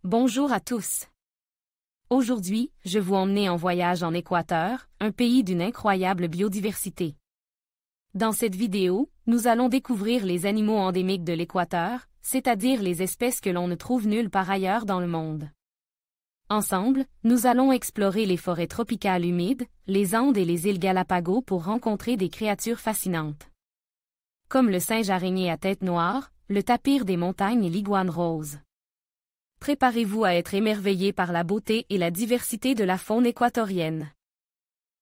Bonjour à tous. Aujourd'hui, je vous emmène en voyage en Équateur, un pays d'une incroyable biodiversité. Dans cette vidéo, nous allons découvrir les animaux endémiques de l'Équateur, c'est-à-dire les espèces que l'on ne trouve nulle part ailleurs dans le monde. Ensemble, nous allons explorer les forêts tropicales humides, les Andes et les îles Galapagos pour rencontrer des créatures fascinantes. Comme le singe araignée à tête noire, le tapir des montagnes et l'iguane rose. Préparez-vous à être émerveillé par la beauté et la diversité de la faune équatorienne.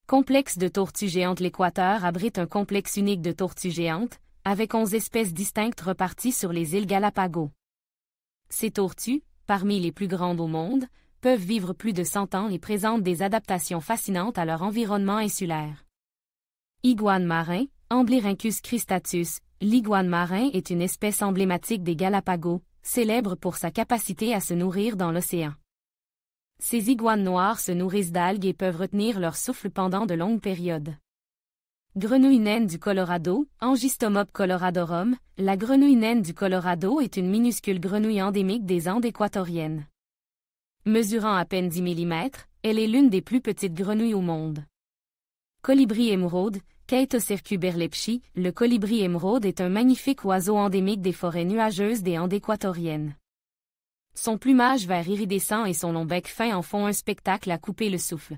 Complexe de tortues géantes. L'Équateur abrite un complexe unique de tortues géantes, avec 11 espèces distinctes reparties sur les îles Galapagos. Ces tortues, parmi les plus grandes au monde, peuvent vivre plus de 100 ans et présentent des adaptations fascinantes à leur environnement insulaire. Iguane marin, Amblyrhynchus cristatus. L'iguane marin est une espèce emblématique des Galapagos, célèbre pour sa capacité à se nourrir dans l'océan. Ces iguanes noires se nourrissent d'algues et peuvent retenir leur souffle pendant de longues périodes. Grenouille naine du Colorado, Angistomop coloradorum. La grenouille naine du Colorado est une minuscule grenouille endémique des Andes équatoriennes. Mesurant à peine 10 mm, elle est l'une des plus petites grenouilles au monde. Colibri émeraude, Chaetocercus berlepchi. Le colibri émeraude est un magnifique oiseau endémique des forêts nuageuses des Andes équatoriennes. Son plumage vert iridescent et son long bec fin en font un spectacle à couper le souffle.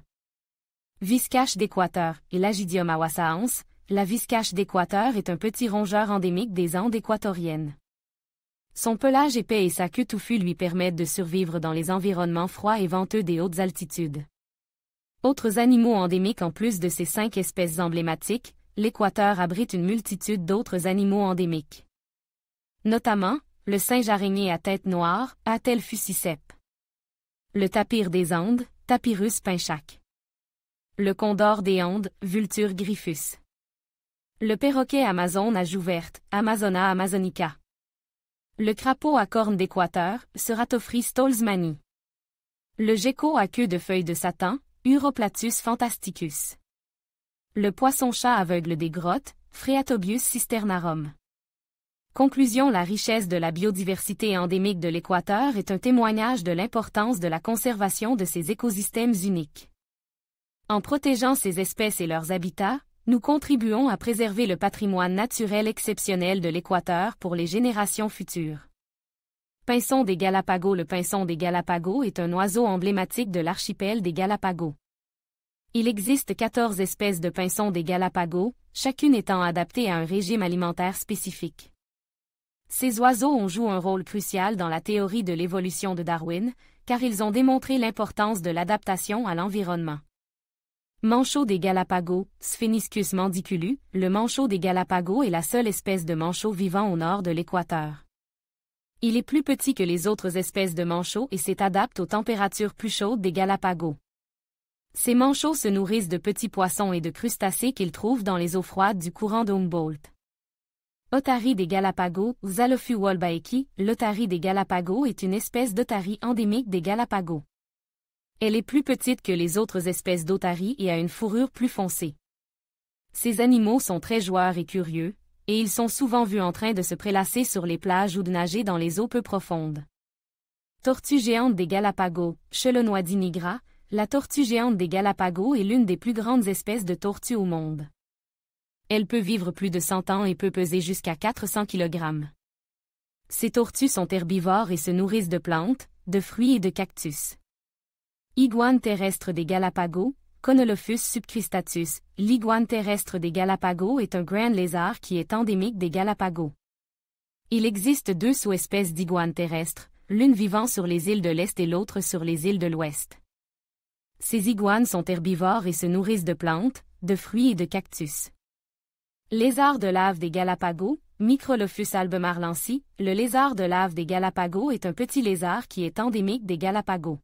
Viscache d'Équateur, l'Agidium awasaense. La viscache d'Équateur est un petit rongeur endémique des Andes équatoriennes. Son pelage épais et sa queue touffue lui permettent de survivre dans les environnements froids et venteux des hautes altitudes. Autres animaux endémiques. En plus de ces 5 espèces emblématiques, l'Équateur abrite une multitude d'autres animaux endémiques. Notamment, le singe araignée à tête noire, Athel fucicep. Le tapir des Andes, Tapirus pinchac. Le condor des Andes, Vultur gryphus. Le perroquet amazone à joue verte, Amazona amazonica. Le crapaud à cornes d'Équateur, Ceratophris stolzmanni. Le gecko à queue de feuilles de satan, Uroplatus fantasticus. Le poisson-chat aveugle des grottes, Phreatobius cisternarum. Conclusion. La richesse de la biodiversité endémique de l'Équateur est un témoignage de l'importance de la conservation de ces écosystèmes uniques. En protégeant ces espèces et leurs habitats, nous contribuons à préserver le patrimoine naturel exceptionnel de l'Équateur pour les générations futures. Pinson des Galapagos. Le pinson des Galapagos est un oiseau emblématique de l'archipel des Galapagos. Il existe 14 espèces de pinsons des Galapagos, chacune étant adaptée à un régime alimentaire spécifique. Ces oiseaux ont joué un rôle crucial dans la théorie de l'évolution de Darwin, car ils ont démontré l'importance de l'adaptation à l'environnement. Manchot des Galapagos, Spheniscus mandiculu. Le manchot des Galapagos est la seule espèce de manchot vivant au nord de l'Équateur. Il est plus petit que les autres espèces de manchots et s'adapte aux températures plus chaudes des Galapagos. Ces manchots se nourrissent de petits poissons et de crustacés qu'ils trouvent dans les eaux froides du courant de Humboldt. Otarie des Galapagos, Xalophu wolbachii. L'otarie des Galapagos est une espèce d'otarie endémique des Galapagos. Elle est plus petite que les autres espèces d'otaries et a une fourrure plus foncée. Ces animaux sont très joueurs et curieux, et ils sont souvent vus en train de se prélasser sur les plages ou de nager dans les eaux peu profondes. Tortue géante des Galapagos, Chelonoidea nigra. La tortue géante des Galapagos est l'une des plus grandes espèces de tortues au monde. Elle peut vivre plus de 100 ans et peut peser jusqu'à 400 kg. Ces tortues sont herbivores et se nourrissent de plantes, de fruits et de cactus. Iguane terrestre des Galapagos, Conolophus subcristatus. L'iguane terrestre des Galapagos est un grand lézard qui est endémique des Galapagos. Il existe 2 sous-espèces d'iguanes terrestres, l'une vivant sur les îles de l'Est et l'autre sur les îles de l'Ouest. Ces iguanes sont herbivores et se nourrissent de plantes, de fruits et de cactus. Lézard de lave des Galapagos, Microlophus albemarlensis. Le lézard de lave des Galapagos est un petit lézard qui est endémique des Galapagos.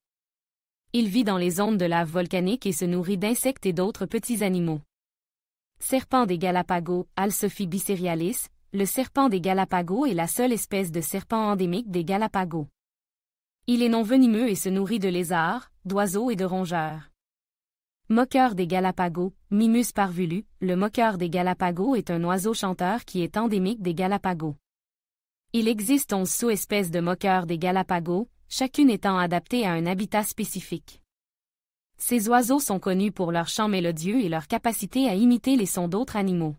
Il vit dans les zones de lave volcanique et se nourrit d'insectes et d'autres petits animaux. Serpent des Galapagos, Alsophie bicerialis. Le serpent des Galapagos est la seule espèce de serpent endémique des Galapagos. Il est non venimeux et se nourrit de lézards, d'oiseaux et de rongeurs. Moqueur des Galapagos, Mimus parvulus. Le moqueur des Galapagos est un oiseau chanteur qui est endémique des Galapagos. Il existe 11 sous-espèces de moqueurs des Galapagos, chacune étant adaptée à un habitat spécifique. Ces oiseaux sont connus pour leur chant mélodieux et leur capacité à imiter les sons d'autres animaux.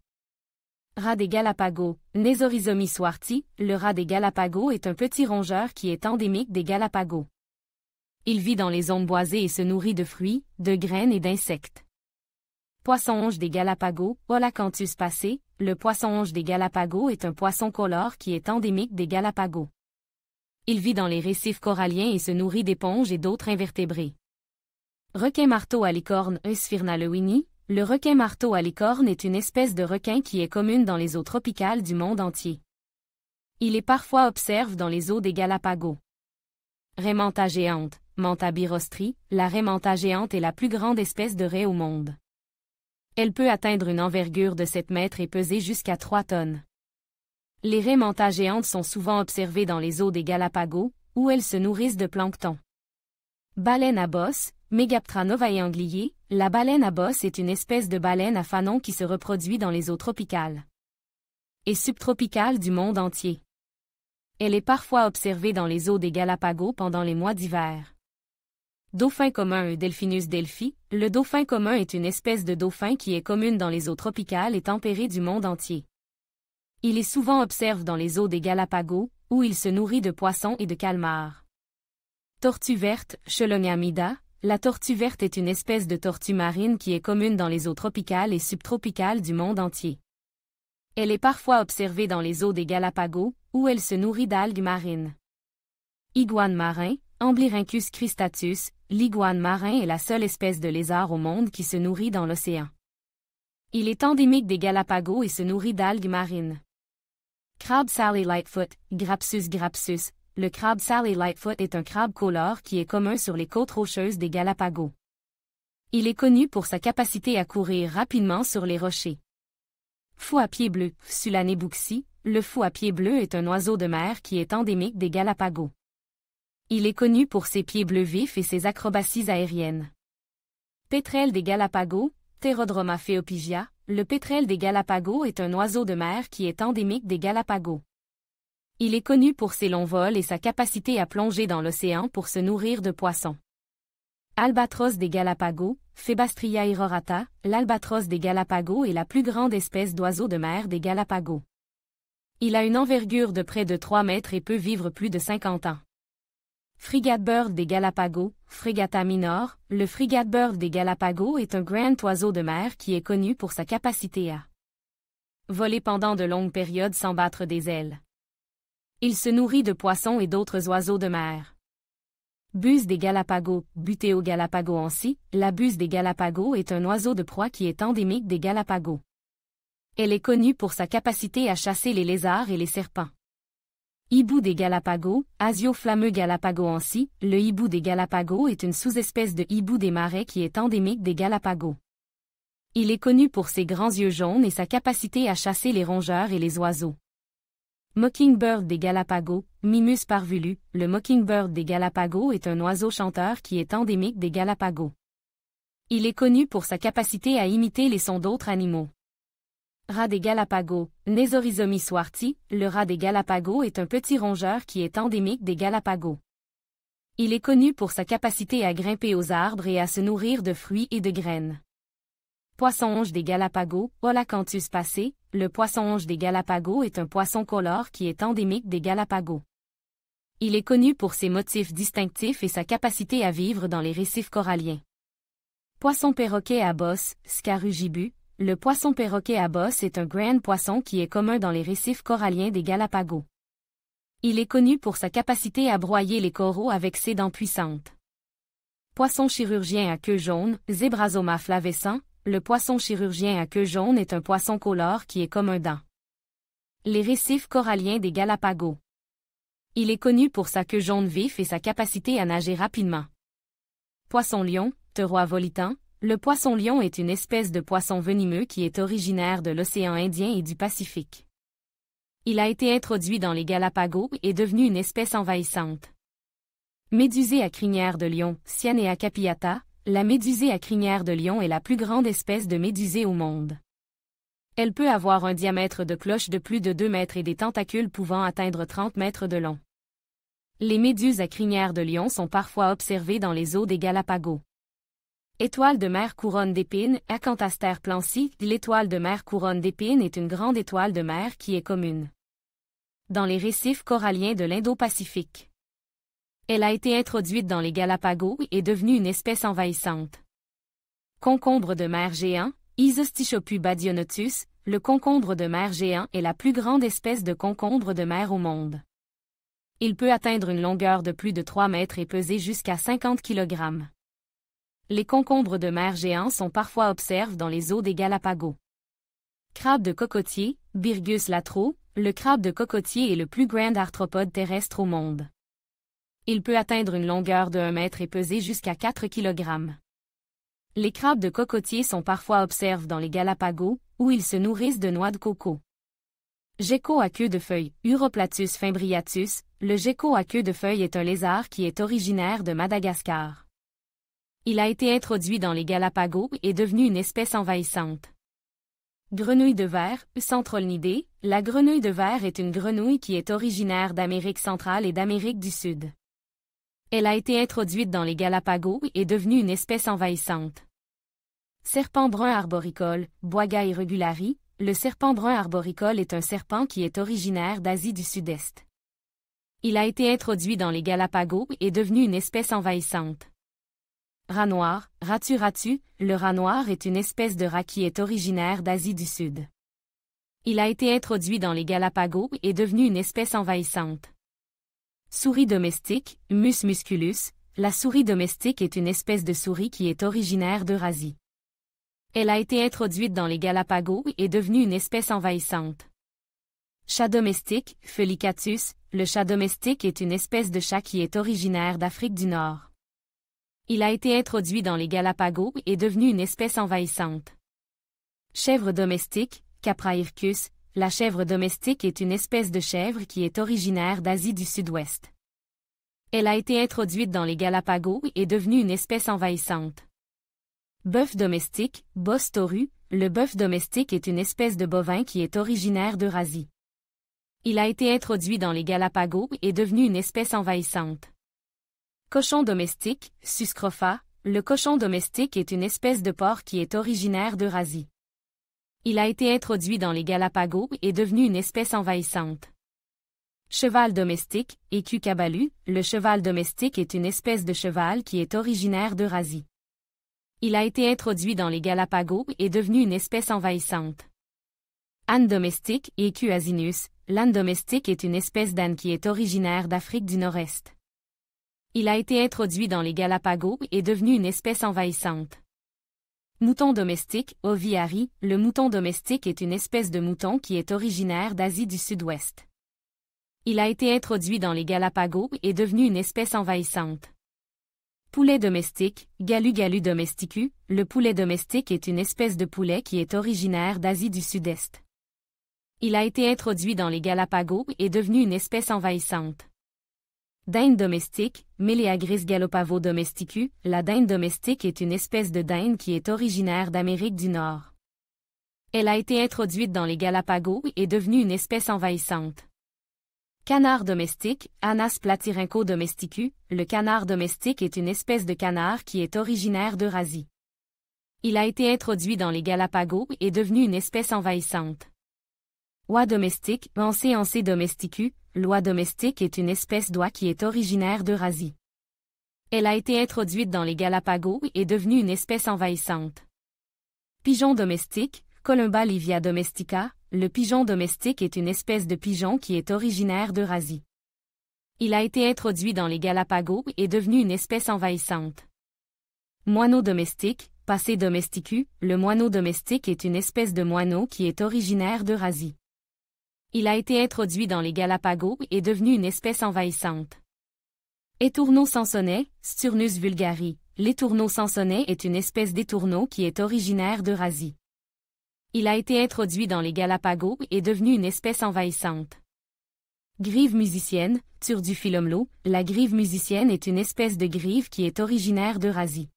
Rat des Galapagos, Nesorhizomi swartyi, le rat des Galapagos est un petit rongeur qui est endémique des Galapagos. Il vit dans les zones boisées et se nourrit de fruits, de graines et d'insectes. Poisson-onge des Galapagos, Olacanthus passé, le poisson-onge des Galapagos est un poisson colore qui est endémique des Galapagos. Il vit dans les récifs coralliens et se nourrit d'éponges et d'autres invertébrés. Requin-marteau à licorne Eusphyrna lewini, le requin-marteau à licorne est une espèce de requin qui est commune dans les eaux tropicales du monde entier. Il est parfois observé dans les eaux des Galapagos. Raie manta géante, Manta birostri, la raie manta géante est la plus grande espèce de raie au monde. Elle peut atteindre une envergure de 7 mètres et peser jusqu'à 3 tonnes. Les raies manta géantes sont souvent observées dans les eaux des Galapagos, où elles se nourrissent de plancton. Baleine à bosse, Megaptera novaeanglier, la baleine à bosse est une espèce de baleine à fanon qui se reproduit dans les eaux tropicales et subtropicales du monde entier. Elle est parfois observée dans les eaux des Galapagos pendant les mois d'hiver. Dauphin commun Delphinus delphi, le dauphin commun est une espèce de dauphin qui est commune dans les eaux tropicales et tempérées du monde entier. Il est souvent observé dans les eaux des Galapagos, où il se nourrit de poissons et de calmars. Tortue verte, Chelonia. La tortue verte est une espèce de tortue marine qui est commune dans les eaux tropicales et subtropicales du monde entier. Elle est parfois observée dans les eaux des Galapagos, où elle se nourrit d'algues marines. Iguane marin, Amblyrhynchus cristatus, l'iguane marin est la seule espèce de lézard au monde qui se nourrit dans l'océan. Il est endémique des Galapagos et se nourrit d'algues marines. Crabe Sally Lightfoot, Grapsus grapsus, le crabe Sally Lightfoot est un crabe colore qui est commun sur les côtes rocheuses des Galapagos. Il est connu pour sa capacité à courir rapidement sur les rochers. Fou à pied bleu, Sulanebouxi, le fou à pied bleu est un oiseau de mer qui est endémique des Galapagos. Il est connu pour ses pieds bleus vifs et ses acrobaties aériennes. Pétrel des Galapagos, Pterodroma phaeopigia, le pétrel des Galapagos est un oiseau de mer qui est endémique des Galapagos. Il est connu pour ses longs vols et sa capacité à plonger dans l'océan pour se nourrir de poissons. Albatros des Galapagos, Phebastria irorata, l'albatros des Galapagos est la plus grande espèce d'oiseau de mer des Galapagos. Il a une envergure de près de 3 mètres et peut vivre plus de 50 ans. Frigate bird des Galapagos, Fregata minor, le frigate bird des Galapagos est un grand oiseau de mer qui est connu pour sa capacité à voler pendant de longues périodes sans battre des ailes. Il se nourrit de poissons et d'autres oiseaux de mer. Buse des Galapagos, Buteo galapagoensis, la buse des Galapagos est un oiseau de proie qui est endémique des Galapagos. Elle est connue pour sa capacité à chasser les lézards et les serpents. Hibou des Galapagos, Asio flammeux galapagoensis, le hibou des Galapagos est une sous-espèce de hibou des marais qui est endémique des Galapagos. Il est connu pour ses grands yeux jaunes et sa capacité à chasser les rongeurs et les oiseaux. Mockingbird des Galapagos, Mimus parvulus, le mockingbird des Galapagos est un oiseau chanteur qui est endémique des Galapagos. Il est connu pour sa capacité à imiter les sons d'autres animaux. Rat des Galapagos, Nesorhizomi swartyi, le rat des Galapagos est un petit rongeur qui est endémique des Galapagos. Il est connu pour sa capacité à grimper aux arbres et à se nourrir de fruits et de graines. Poisson-onge des Galapagos, Olacanthus passé, le poisson-onge des Galapagos est un poisson colore qui est endémique des Galapagos. Il est connu pour ses motifs distinctifs et sa capacité à vivre dans les récifs coralliens. Poisson perroquet à bosse, Scarugibu, le poisson perroquet à bosse est un grand poisson qui est commun dans les récifs coralliens des Galapagos. Il est connu pour sa capacité à broyer les coraux avec ses dents puissantes. Poisson chirurgien à queue jaune, Zebrasoma flavescens, le poisson chirurgien à queue jaune est un poisson colore qui est comme un dent. Les récifs coralliens des Galapagos. Il est connu pour sa queue jaune vif et sa capacité à nager rapidement. Poisson-lion, Pteroa volitan, le poisson-lion est une espèce de poisson venimeux qui est originaire de l'océan Indien et du Pacifique. Il a été introduit dans les Galapagos et est devenu une espèce envahissante. Médusée à crinière de lion, Cyanea capiata, la médusée à crinière de lion est la plus grande espèce de médusée au monde. Elle peut avoir un diamètre de cloche de plus de 2 mètres et des tentacules pouvant atteindre 30 mètres de long. Les méduses à crinière de lion sont parfois observées dans les eaux des Galapagos. Étoile de mer couronne d'épines, Acanthaster plancy. L'étoile de mer couronne d'épines est une grande étoile de mer qui est commune dans les récifs coralliens de l'Indo-Pacifique. Elle a été introduite dans les Galapagos et est devenue une espèce envahissante. Concombre de mer géant, Isostichopus badionotus. Le concombre de mer géant est la plus grande espèce de concombre de mer au monde. Il peut atteindre une longueur de plus de 3 mètres et peser jusqu'à 50 kg. Les concombres de mer géants sont parfois observés dans les eaux des Galapagos. Crabe de cocotier, Birgus latro. Le crabe de cocotier est le plus grand arthropode terrestre au monde. Il peut atteindre une longueur de 1 mètre et peser jusqu'à 4 kg. Les crabes de cocotier sont parfois observés dans les Galapagos, où ils se nourrissent de noix de coco. Gecko à queue de feuille, Uroplatus fimbriatus. Le gecko à queue de feuille est un lézard qui est originaire de Madagascar. Il a été introduit dans les Galapagos et est devenu une espèce envahissante. Grenouille de verre, Centrolnidée. La grenouille de verre est une grenouille qui est originaire d'Amérique centrale et d'Amérique du Sud. Elle a été introduite dans les Galapagos et est devenue une espèce envahissante. Serpent brun arboricole, Boiga irregulari. Le serpent brun arboricole est un serpent qui est originaire d'Asie du Sud-Est. Il a été introduit dans les Galapagos et est devenu une espèce envahissante. Rat noir, Ratu ratu. Le rat noir est une espèce de rat qui est originaire d'Asie du Sud. Il a été introduit dans les Galapagos et est devenu une espèce envahissante. Souris domestique, Mus musculus. La souris domestique est une espèce de souris qui est originaire d'Eurasie. Elle a été introduite dans les Galapagos et est devenue une espèce envahissante. Chat domestique, Felicatus. Le chat domestique est une espèce de chat qui est originaire d'Afrique du Nord. Il a été introduit dans les Galapagos et est devenu une espèce envahissante. Chèvre domestique, Capraircus. La chèvre domestique est une espèce de chèvre qui est originaire d'Asie du Sud-Ouest. Elle a été introduite dans les Galapagos et est devenue une espèce envahissante. Bœuf domestique, Bos taurus. Le bœuf domestique est une espèce de bovin qui est originaire d'Eurasie. Il a été introduit dans les Galapagos et est devenu une espèce envahissante. Cochon domestique, Suscrofa. Le cochon domestique est une espèce de porc qui est originaire d'Eurasie. Il a été introduit dans les Galapagos et est devenu une espèce envahissante. Cheval domestique, Equus cabalus. Le cheval domestique est une espèce de cheval qui est originaire d'Eurasie. Il a été introduit dans les Galapagos et est devenu une espèce envahissante. Âne domestique, Equus asinus. L'âne domestique est une espèce d'âne qui est originaire d'Afrique du Nord-Est. Il a été introduit dans les Galapagos et est devenu une espèce envahissante. Mouton domestique, Oviari. Le mouton domestique est une espèce de mouton qui est originaire d'Asie du Sud-Ouest. Il a été introduit dans les Galapagos et est devenu une espèce envahissante. Poulet domestique, Galu domesticus. Le poulet domestique est une espèce de poulet qui est originaire d'Asie du Sud-Est. Il a été introduit dans les Galapagos et est devenu une espèce envahissante. Dinde domestique, Meleagris galopavo domesticus. La dinde domestique est une espèce de dinde qui est originaire d'Amérique du Nord. Elle a été introduite dans les Galapagos et est devenue une espèce envahissante. Canard domestique, Anas platyrinco domesticus. Le canard domestique est une espèce de canard qui est originaire d'Eurasie. Il a été introduit dans les Galapagos et est devenu une espèce envahissante. Oie domestique, Ancé domesticus. L'oie domestique est une espèce d'oie qui est originaire d'Eurasie. Elle a été introduite dans les Galapagos et est devenue une espèce envahissante. Pigeon domestique, Columba livia domestica. Le pigeon domestique est une espèce de pigeon qui est originaire d'Eurasie. Il a été introduit dans les Galapagos et est devenu une espèce envahissante. Moineau domestique, Passé domesticus. Le moineau domestique est une espèce de moineau qui est originaire d'Eurasie. Il a été introduit dans les Galapagos et est devenu une espèce envahissante. Étourneau sansonnet, Sturnus vulgari. L'étourneau sansonnet est une espèce d'étourneau qui est originaire d'Eurasie. Il a été introduit dans les Galapagos et est devenu une espèce envahissante. Grive musicienne, Turduphyllumlo. La grive musicienne est une espèce de grive qui est originaire d'Eurasie.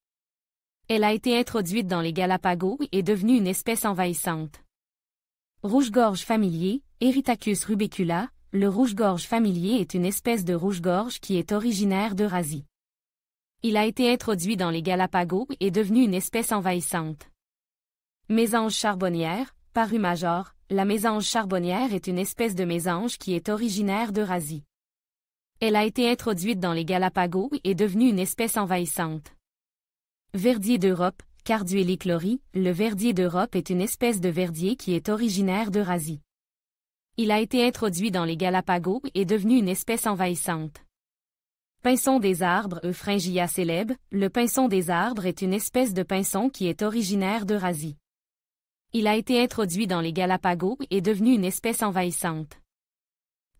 Elle a été introduite dans les Galapagos et est devenue une espèce envahissante. Rouge-gorge familier, Erythacus rubecula. le rouge-gorge familier est une espèce de rouge-gorge qui est originaire d'Eurasie. Il a été introduit dans les Galapagos et est devenu une espèce envahissante. Mésange charbonnière, Paru major, la mésange charbonnière est une espèce de mésange qui est originaire d'Eurasie. Elle a été introduite dans les Galapagos et est devenue une espèce envahissante. Verdier d'Europe, Carduelie chlori, le verdier d'Europe est une espèce de verdier qui est originaire d'Eurasie. Il a été introduit dans les Galapagos et est devenu une espèce envahissante. Pinson des arbres, Euphryngia célèbre, le pinson des arbres est une espèce de pinson qui est originaire d'Eurasie. Il a été introduit dans les Galapagos et est devenu une espèce envahissante.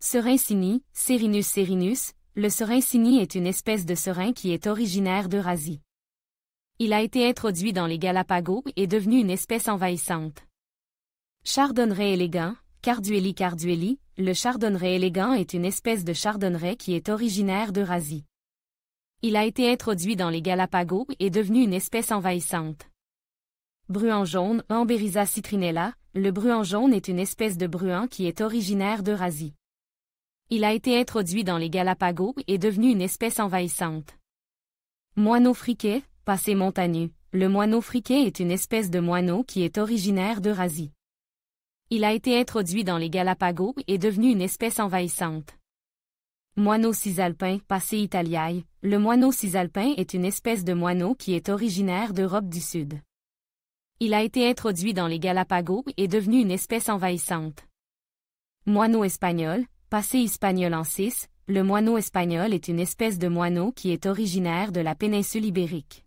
Serin cini, Serinus serinus, le serin cini est une espèce de serin qui est originaire d'Eurasie. Il a été introduit dans les Galapagos et est devenu une espèce envahissante. Chardonneret élégant, Carduelie carduelie, le chardonneret élégant est une espèce de chardonneret qui est originaire d'Eurasie. Il a été introduit dans les Galapagos et est devenu une espèce envahissante. Bruant jaune, Ambérisa citrinella, le bruant jaune est une espèce de bruant qui est originaire d'Eurasie. Il a été introduit dans les Galapagos et est devenu une espèce envahissante. Moineau friquet, Passé montagneux, le moineau friquet est une espèce de moineau qui est originaire d'Eurasie. Il a été introduit dans les Galapagos et est devenu une espèce envahissante. Moineau cisalpin, Passé italiae, le moineau cisalpin est une espèce de moineau qui est originaire d'Europe du Sud. Il a été introduit dans les Galapagos et est devenu une espèce envahissante. Moineau espagnol, Passé hispaniolensis, le moineau espagnol est une espèce de moineau qui est originaire de la péninsule ibérique.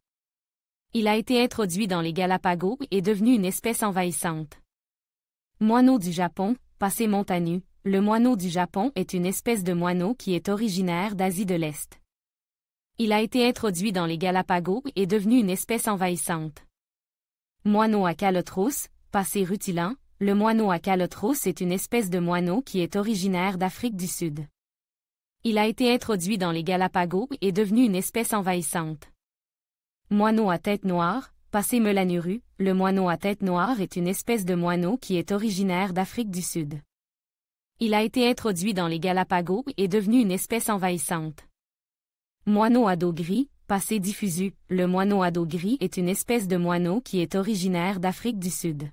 Il a été introduit dans les Galapagos et est devenu une espèce envahissante. Moineau du Japon, Passé montagneux, le moineau du Japon est une espèce de moineau qui est originaire d'Asie de l'Est. Il a été introduit dans les Galapagos et est devenu une espèce envahissante. Moineau à calotte rousse, Passé rutilant, le moineau à calotte rousse est une espèce de moineau qui est originaire d'Afrique du Sud. Il a été introduit dans les Galapagos et est devenu une espèce envahissante. Moineau à tête noire, Passé melanuru, le moineau à tête noire est une espèce de moineau qui est originaire d'Afrique du Sud. Il a été introduit dans les Galapagos et est devenu une espèce envahissante. Moineau à dos gris, Passé diffusu, le moineau à dos gris est une espèce de moineau qui est originaire d'Afrique du Sud.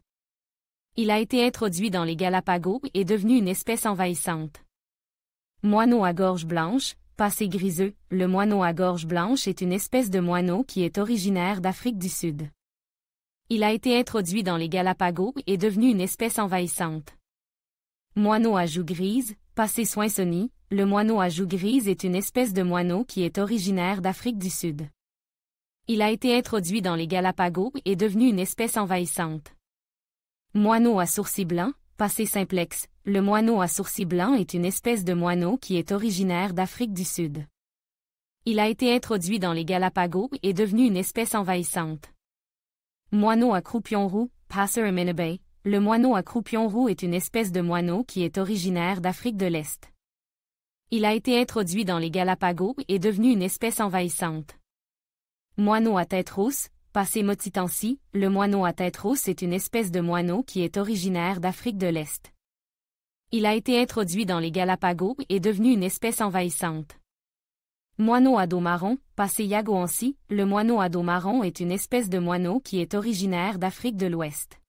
Il a été introduit dans les Galapagos et est devenu une espèce envahissante. Moineau à gorge blanche, Passé griseux, le moineau à gorge blanche est une espèce de moineau qui est originaire d'Afrique du Sud. Il a été introduit dans les Galapagos et est devenu une espèce envahissante. Moineau à joue grise, Passé soinçonni, le moineau à joue grise est une espèce de moineau qui est originaire d'Afrique du Sud. Il a été introduit dans les Galapagos et est devenu une espèce envahissante. Moineau à sourcils blancs, Passé simplex, le moineau à sourcils blancs est une espèce de moineau qui est originaire d'Afrique du Sud. Il a été introduit dans les Galapagos et est devenu une espèce envahissante. Moineau à croupion roux, Passer amenabae, le moineau à croupion roux est une espèce de moineau qui est originaire d'Afrique de l'Est. Il a été introduit dans les Galapagos et est devenu une espèce envahissante. Moineau à tête rousse, Passé motitansi, le moineau à tête rousse est une espèce de moineau qui est originaire d'Afrique de l'Est. Il a été introduit dans les Galapagos et est devenu une espèce envahissante. Moineau à dos marron, Passé yagoansi, le moineau à dos marron est une espèce de moineau qui est originaire d'Afrique de l'Ouest.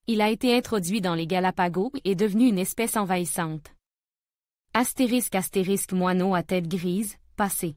Il a été introduit dans les Galapagos et est devenu une espèce envahissante. Astérisque moineau à tête grise, Passé.